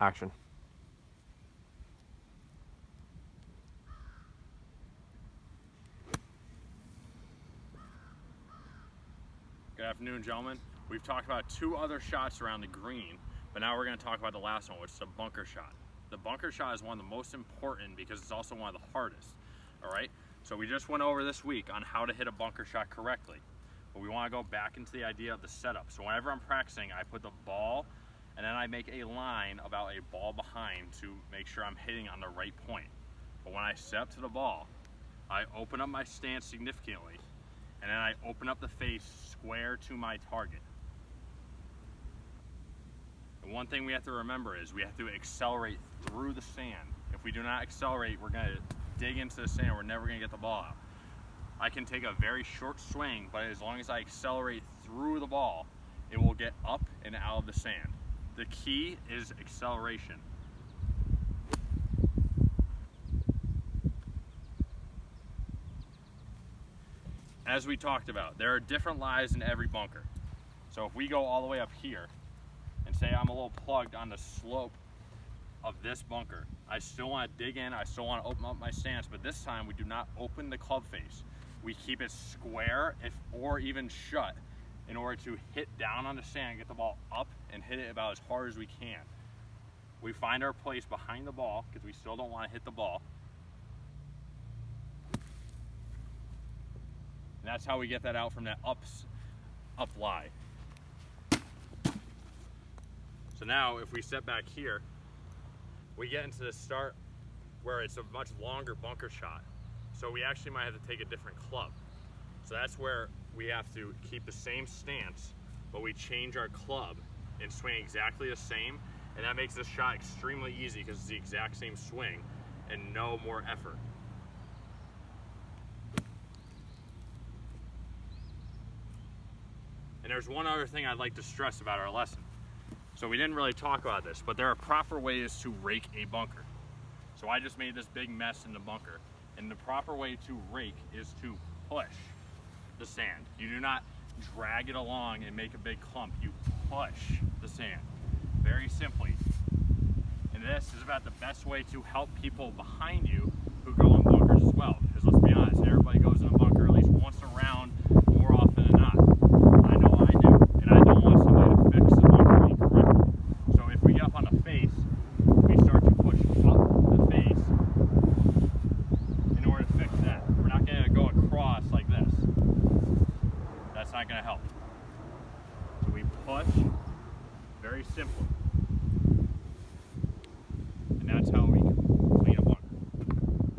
Action. Good afternoon, gentlemen. We've talked about 2 other shots around the green, but now we're going to talk about the last one, which is a bunker shot. The bunker shot is one of the most important because it's also one of the hardest. All right, so we just went over this week on how to hit a bunker shot correctly, but we want to go back into the idea of the setup. So whenever I'm practicing, I put the ball and then I make a line about a ball behind to make sure I'm hitting on the right point. But when I set up to the ball, I open up my stance significantly, and then I open up the face square to my target. And one thing we have to remember is we have to accelerate through the sand. If we do not accelerate, we're going to dig into the sand. We're never going to get the ball out. I can take a very short swing, but as long as I accelerate through the ball, it will get up and out of the sand. The key is acceleration. As we talked about, there are different lies in every bunker. So if we go all the way up here and say I'm a little plugged on the slope of this bunker, I still want to dig in, I still want to open up my stance, but this time we do not open the club face. We keep it square or even shut in order to hit down on the sand, get the ball up and hit it about as hard as we can. We find our place behind the ball because we still don't want to hit the ball. And that's how we get that out from that up lie. So now if we step back here, we get into the start where it's a much longer bunker shot. So we actually might have to take a different club. So that's where we have to keep the same stance, but we change our club and swing exactly the same. And that makes this shot extremely easy because it's the exact same swing and no more effort. And there's one other thing I'd like to stress about our lesson. So we didn't really talk about this, but there are proper ways to rake a bunker. So I just made this big mess in the bunker. And the proper way to rake is to push the sand. You do not drag it along and make a big clump. You push the sand, very simply. And this is about the best way to help people behind you who go in bunkers as well. Because let's be honest, everybody goes in a bunker at least once a round, more often than not. I know I do, and I don't want somebody to fix the bunker incorrectly. So if we get up on the face, we start to push up the face in order to fix that. We're not going to go across like this. That's not going to help. So we push very simply. And that's how we